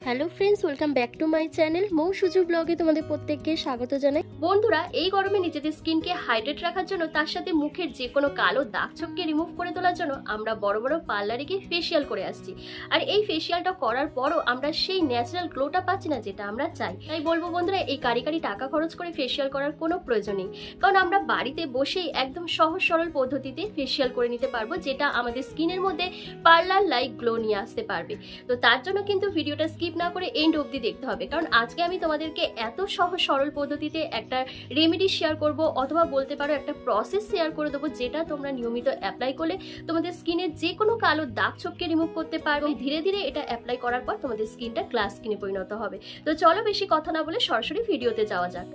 Hello friends, welcome back to my channel Mou Suju ব্লগে তোমাদের প্রত্যেককে স্বাগত জানাই। বন্ধুরা, এই গরমে নিজেদের স্কিনকে হাইড্রেট রাখার জন্য তার সাথে মুখের যে কোনো কালো দাগ ছোপকে রিমুভ করে তোলার জন্য আমরা বড় বড় পার্লারে গিয়ে ফেসিয়াল করে আসছি। আর এই ফেসিয়ালটা করার পরও আমরা সেই ন্যাচারাল গ্লোটা পাচ্ছি না যেটা আমরা চাই। তাই বলবো বন্ধুরা, এই কারি টাকা খরচ করে ফেসিয়াল করার কোনো প্রয়োজন নেই, কারণ আমরা বাড়িতে বসেই একদম সহজ সরল পদ্ধতিতে ফেসিয়াল করে নিতে পারবো, যেটা আমাদের স্কিনের মধ্যে পার্লার লাইক গ্লো নিয়ে আসতে পারবে। তো তার জন্য কিন্তু ভিডিওটা স্কিপ না করে এন্ড অবধি দেখতে হবে, কারণ আজকে আমি তোমাদেরকে এত সহজ সরল পদ্ধতিতে একটা রেমেডি শেয়ার করব, অথবা বলতে পারো একটা প্রসেস শেয়ার করে দেবো, যেটা তোমরা নিয়মিত অ্যাপ্লাই করলে তোমাদের স্কিনের যে কোনো কালো দাগ ছোপকে রিমুভ করতে পারবে। ধীরে ধীরে এটা অ্যাপ্লাই করার পর তোমাদের স্কিনটা গ্লাস স্কিনে পরিণত হবে। তো চলো বেশি কথা না বলে সরাসরি ভিডিওতে যাওয়া যাক।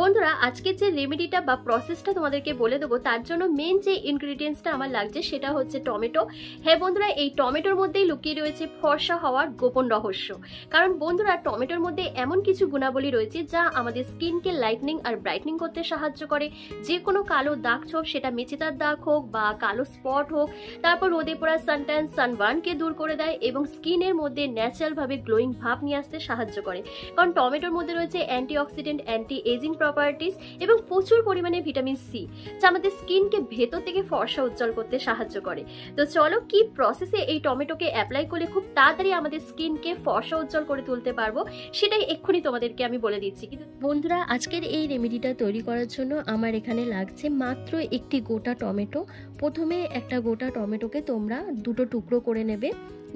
বন্ধুরা, আজকে যে রেমেডিটা বা প্রসেসটা তোমাদেরকে বলে দেবো, তার জন্য মেন যে ইনগ্রিডিয়েন্টসটা আমার লাগছে সেটা হচ্ছে টমেটো। হ্যাঁ বন্ধুরা, এই টমেটোর মধ্যেই লুকিয়ে রয়েছে ফর্সা হওয়ার গোপন রহস্য। কারণ বন্ধুরা, টমেটোর মধ্যে এমন কিছু গুণাবলী রয়েছে যা আমাদের স্কিনকে লাইটনিং আর ব্রাইটনিং করতে সাহায্য করে। যে কোনো কালো দাগ ছোপ, সেটা মেচেদার দাগ হোক বা কালো স্পট হোক, তারপর রোদে পড়া সানট্যান সানবার্নকে দূর করে দেয় এবং স্কিনের মধ্যে ন্যাচারালভাবে গ্লোয়িং ভাব নিয়ে আসতে সাহায্য করে। কারণ টমেটোর মধ্যে রয়েছে অ্যান্টিঅক্সিডেন্ট, অ্যান্টি এজিং প্রপার্টিস এবং প্রচুর পরিমাণে ভিটামিন সি, যা আমাদের স্কিনকে ভেতর থেকে ফর্সা উজ্জ্বল করতে সাহায্য করে। তো চলো কি প্রসেসে এই টমেটোকে অ্যাপ্লাই করলে খুব তাড়াতাড়ি আমাদের স্কিনকে ফর্সা উজ্জ্বল করে তুলতে পারবো, সেটাই এক্ষুনি তোমাদেরকে আমি বলে দিচ্ছি। কিন্তু বন্ধুরা, আজকের এই রেমেডিটা তৈরি করার জন্য আমার এখানে লাগছে মাত্র একটি গোটা টমেটো। প্রথমে একটা গোটা টমেটোকে তোমরা দুটো টুকরো করে নেবে,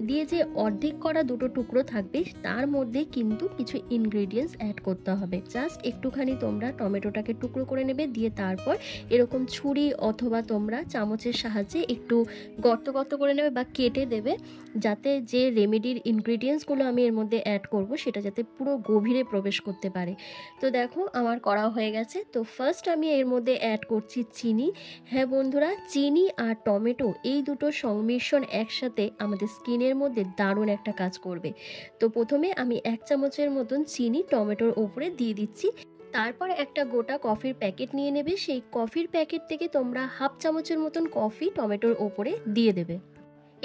দিয়ে যে অর্ধেক করা দুটো টুকরো থাকবে তার মধ্যে কিন্তু কিছু ইনগ্রেডিয়েন্টস অ্যাড করতে হবে। জাস্ট একটুখানি তোমরা টমেটোটাকে টুকরো করে নেবে, দিয়ে তারপর এরকম ছুরি অথবা তোমরা চামচের সাহায্যে একটু গর্ত গর্ত করে নেবে বা কেটে দেবে, যাতে যে রেমেডির ইনগ্রেডিয়েন্টসগুলো আমি এর মধ্যে অ্যাড করব সেটা যাতে পুরো গভীরে প্রবেশ করতে পারে। তো দেখো আমার করা হয়ে গেছে। তো ফার্স্ট আমি এর মধ্যে অ্যাড করছি চিনি। হ্যাঁ বন্ধুরা, চিনি আর টমেটো এই দুটো সংমিশ্রণ একসাথে আমাদের স্কিনের মধ্যে দারুণ একটা কাজ করবে। তো প্রথমে আমি 1 চামচের মতন চিনি টমেটোর ওপরে দিয়ে দিচ্ছি। তারপর একটা গোটা কফির প্যাকেট নিয়ে নেবে, সেই কফির প্যাকেট থেকে তোমরা 1/2 চামচের মতন কফি টমেটোর ওপরে দিয়ে দেবে।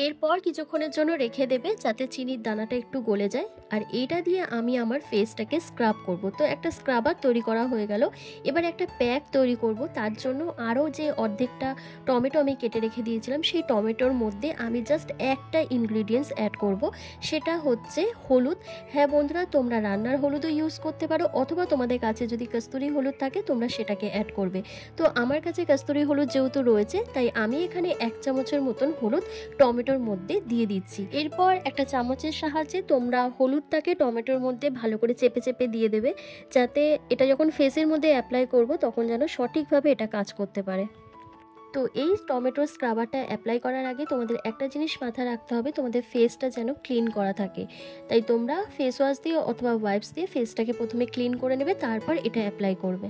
এরপর কিছুক্ষণের জন্য রেখে দেবে যাতে চিনির দানাটা একটু গলে যায়। আর এইটা দিয়ে আমি আমার ফেসটাকে স্ক্রাব করব। তো একটা স্ক্রাবার তৈরি করা হয়ে গেল। এবার একটা প্যাক তৈরি করব। তার জন্য আরও যে অর্ধেকটা টমেটো আমি কেটে রেখে দিয়েছিলাম, সেই টমেটোর মধ্যে আমি জাস্ট একটা ইনগ্রিডিয়েন্টস অ্যাড করব, সেটা হচ্ছে হলুদ। হ্যাঁ বন্ধুরা, তোমরা রান্নার হলুদও ইউজ করতে পারো, অথবা তোমাদের কাছে যদি কস্তুরি হলুদ থাকে তোমরা সেটাকে অ্যাড করবে। তো আমার কাছে কস্তুরি হলুদ যেহেতু রয়েছে, তাই আমি এখানে 1 চামচের মতন হলুদ টমেটোর মধ্যে দিয়ে দিচ্ছি। এরপর একটা চামচের সাহায্যে তোমরা হলুদটাকে টমেটোর মধ্যে ভালো করে চেপে চেপে দিয়ে দেবে, যাতে এটা যখন ফেসের মধ্যে অ্যাপ্লাই করব তখন যেন সঠিকভাবে এটা কাজ করতে পারে। তো এই টমেটোর স্ক্রাবারটা অ্যাপ্লাই করার আগে তোমাদের একটা জিনিস মাথায় রাখতে হবে, তোমাদের ফেসটা যেন ক্লিন করা থাকে। তাই তোমরা ফেস ওয়াশ দিয়ে অথবা ওয়াইপস দিয়ে ফেসটাকে প্রথমে ক্লিন করে নেবে, তারপর এটা অ্যাপ্লাই করবে।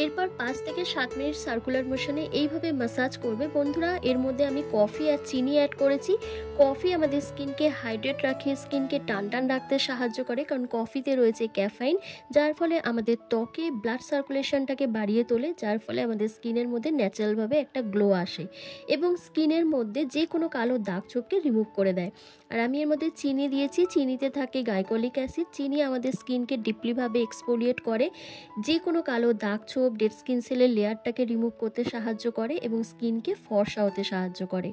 এরপর 5 থেকে 7 মিনিট সার্কুলার মোশনে এইভাবে ম্যাসাজ করবে। বন্ধুরা, এর মধ্যে আমি কফি আর চিনি অ্যাড করেছি। কফি আমাদের স্কিনকে হাইড্রেট রাখে, স্কিনকে টান টান রাখতে সাহায্য করে, কারণ কফিতে রয়েছে ক্যাফাইন, যার ফলে আমাদের ত্বকে ব্লাড সার্কুলেশনটাকে বাড়িয়ে তোলে, যার ফলে আমাদের স্কিনের মধ্যে ন্যাচারালভাবে একটা গ্লো আসে এবং স্কিনের মধ্যে যে কোনো কালো দাগ ছোপকে রিমুভ করে দেয়। আর আমি এর মধ্যে চিনি দিয়েছি। চিনিতে থাকে গ্লাইকোলিক অ্যাসিড। চিনি আমাদের স্কিনকে ডিপলিভাবে এক্সফোলিয়েট করে, যে কোনো কালো দাগ ছোপ, ডেড স্কিন সেলের লেয়ারটাকে রিমুভ করতে সাহায্য করে এবং স্কিনকে ফর্সা হতে সাহায্য করে।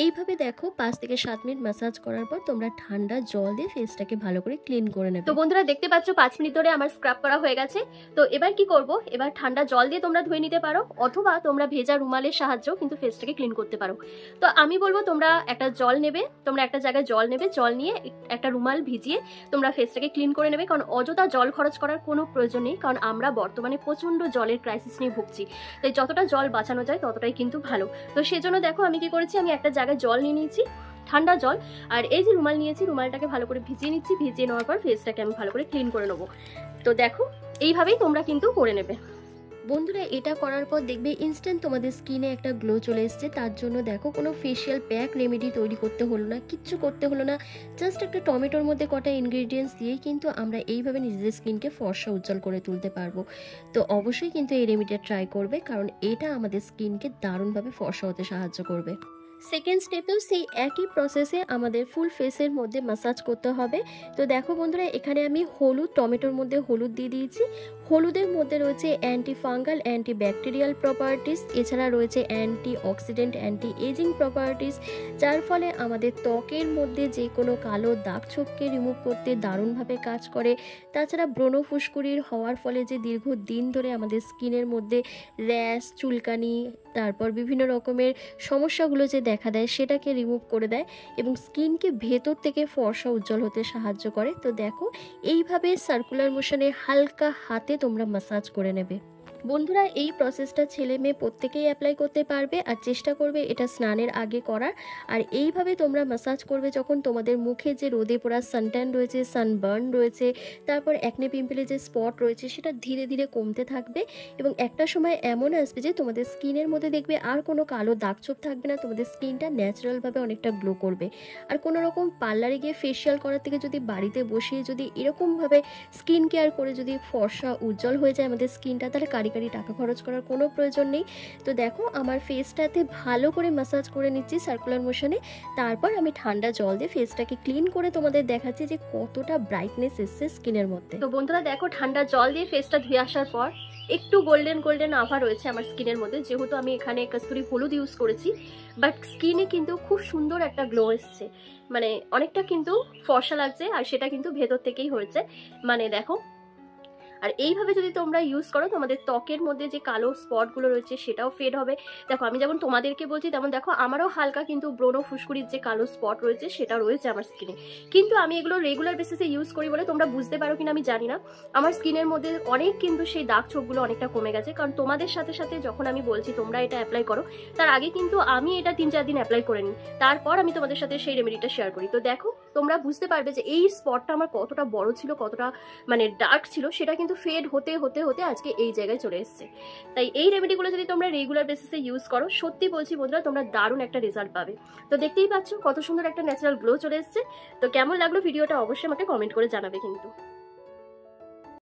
এইভাবে দেখো 5 থেকে 7 মিনিট ম্যাসাজ করার পর তোমরা ঠান্ডা জল দিয়ে ফেসটাকে ভালো করে ক্লিন করে নেবে। তো বন্ধুরা, দেখতে পাচ্ছ 5 মিনিট ধরে আমার স্ক্রাব করা হয়ে গেছে। তো এবার কি করব, এবার ঠান্ডা জল দিয়ে তোমরা ধুয়ে নিতে পারো, অথবা তোমরা ভেজা রুমালের সাহায্যেও কিন্তু ফেসটাকে ক্লিন করতে পারো। তো আমি বলবো তোমরা একটা জল নেবে, তোমরা একটা জায়গায় জল নেবে, জল নিয়ে একটা রুমাল ভিজিয়ে তোমরা ফেসটাকে ক্লিন করে নেবে। কারণ অযথা জল খরচ করার কোনো প্রয়োজন নেই, কারণ আমরা বর্তমানে প্রচণ্ড জলের ক্রাইসিস নিয়ে ভুগছি। তাই যতটা জল বাঁচানো যায় ততটাই কিন্তু ভালো। তো সেজন্য দেখো আমি কি করেছি, আমি একটা জায়গায় জল নিয়ে নিয়েছি, ঠান্ডা জল, আর এই যে রুমাল নিয়েছি, রুমালটাকে ভালো করে ভিজিয়ে নিচ্ছি। ভিজিয়ে নেওয়ার পর ফেসটাকে আমি ভালো করে ক্লিন করে নেবো। তো দেখো এইভাবেই তোমরা কিন্তু করে নেবে। বন্ধুরা, এটা করার পর দেখবে ইনস্ট্যান্ট তোমাদের স্কিনে একটা গ্লো চলে এসছে। তার জন্য দেখো কোনো ফেশিয়াল প্যাক রেমেডি তৈরি করতে হলো না, কিচ্ছু করতে হলো না। জাস্ট একটা টমেটোর মধ্যে কটা ইনগ্রিডিয়েন্টস দিয়েই কিন্তু আমরা এইভাবে নিজেদের স্কিনকে ফর্সা উজ্জ্বল করে তুলতে পারবো। তো অবশ্যই কিন্তু এই রেমেডিটা ট্রাই করবে, কারণ এটা আমাদের স্কিনকে দারুণভাবে ফর্সা হতে সাহায্য করবে। সেকেন্ড স্টেপেও সেই একই প্রসেসে আমাদের ফুল ফেসের মধ্যে ম্যাসাজ করতে হবে। তো দেখো বন্ধুরা, এখানে আমি হলুদ, টমেটোর মধ্যে হলুদ দিয়ে দিয়েছি। হলুদের মধ্যে রয়েছে anti fungal, anti bacterial properties, এছাড়া রয়েছে anti oxidant, anti ageing properties, যার ফলে আমাদের ত্বকের মধ্যে যে কোনো কালো দাগ ছোপকে রিমুভ করতে দারুণভাবে কাজ করে। তাছাড়া ব্রণ ফুসকুড়ির হওয়ার ফলে যে দীর্ঘদিন ধরে আমাদের স্কিনের মধ্যে র্যাশ, চুলকানি, তারপর বিভিন্ন রকমের সমস্যাগুলো যে দেখা দেয় সেটাকে রিমুভ করে দেয় এবং স্কিনকে ভেতর থেকে ফর্সা উজ্জ্বল হতে সাহায্য করে। তো দেখো, এইভাবে সার্কুলার মোশনে হালকা হাতে তোমরা ম্যাসাজ করে নেবে। বন্ধুরা, এই প্রসেসটা ছেলে মেয়ে প্রত্যেকেই অ্যাপ্লাই করতে পারবে, আর চেষ্টা করবে এটা স্নানের আগে করার। আর এইভাবে তোমরা ম্যাসাজ করবে যখন তোমাদের মুখে যে রোদে পড়া সানট্যান রয়েছে, সানবার্ন রয়েছে, তারপর অ্যাকনে পিম্পলে যে স্পট রয়েছে সেটা ধীরে ধীরে কমতে থাকবে এবং একটা সময় এমন আসবে যে তোমাদের স্কিনের মধ্যে দেখবে আর কোনো কালো দাগছোপ থাকবে না, তোমাদের স্কিনটা ন্যাচারালভাবে অনেকটা গ্লো করবে। আর কোনো রকম পার্লারে গিয়ে ফেসিয়াল করার থেকে যদি বাড়িতে বসিয়ে যদি এরকমভাবে স্কিন কেয়ার করে যদি ফর্সা উজ্জ্বল হয়ে যায় আমাদের স্কিনটা, তাহলে কারি টাকা খরচ করার কোনো প্রয়োজন নেই। তো দেখো, আমার ফেসটাতে ভালো করে ম্যাসাজ করে নিচ্ছি সার্কুলার মোশনে। তারপর আমি ঠান্ডা জল দিয়ে ফেসটাকে ক্লিন করে তোমাদের দেখাচ্ছি যে কতটা ব্রাইটনেস এসছে স্কিনের মধ্যে। তো বন্ধুরা দেখো, ঠান্ডা জল দিয়ে ফেসটা ধুয়ে আসার পর একটু গোল্ডেন গোল্ডেন আভা রয়েছে আমার স্কিনের মধ্যে, যেহেতু আমি এখানে কস্তুরি হলুদ ইউজ করেছি। বাট স্কিনে কিন্তু খুব সুন্দর একটা গ্লো এসছে, মানে অনেকটা কিন্তু ফর্সা লাগছে, আর সেটা কিন্তু ভেতর থেকেই হয়েছে। মানে দেখো, আর এইভাবে যদি তোমরা ইউজ করো তোমাদের ত্বকের মধ্যে যে কালো স্পটগুলো রয়েছে সেটাও ফেড হবে। দেখো, আমি যেমন তোমাদেরকে বলছি তেমন দেখো আমারও হালকা কিন্তু ব্রণ ফুসকুড়ির যে কালো স্পট রয়েছে সেটা রয়েছে আমার স্কিনে, কিন্তু আমি এগুলো রেগুলার বেসিসে ইউজ করি বলে তোমরা বুঝতে পারো কিনা আমি জানি না, আমার স্কিনের মধ্যে অনেক কিন্তু সেই দাগ ছোপগুলো অনেকটা কমে গেছে। কারণ তোমাদের সাথে সাথে যখন আমি বলছি তোমরা এটা অ্যাপ্লাই করো, তার আগে কিন্তু আমি এটা 3-4 দিন অ্যাপ্লাই করে নিই, তারপর আমি তোমাদের সাথে সেই রেমেডিটা শেয়ার করি। তো দেখো, তোমরা বুঝতে পারবে যে এই স্পটটা আমার কতটা বড় ছিল, কতটা মানে ডার্ক ছিল, সেটা কিন্তু ফেড হতে হতে হতে আজকে এই জায়গায় চলে এসেছে। তাই এই রেমেডিগুলো যদি তোমরা রেগুলার বেসিসে ইউজ করো, সত্যি বলছি বন্ধুরা, তোমরা দারুণ একটা রেজাল্ট পাবে। তো দেখতেই পাচ্ছ কত সুন্দর একটা ন্যাচারাল গ্লো চলে এসেছে। তো কেমন লাগলো ভিডিওটা অবশ্যই আমাকে কমেন্ট করে জানাবে কিন্তু।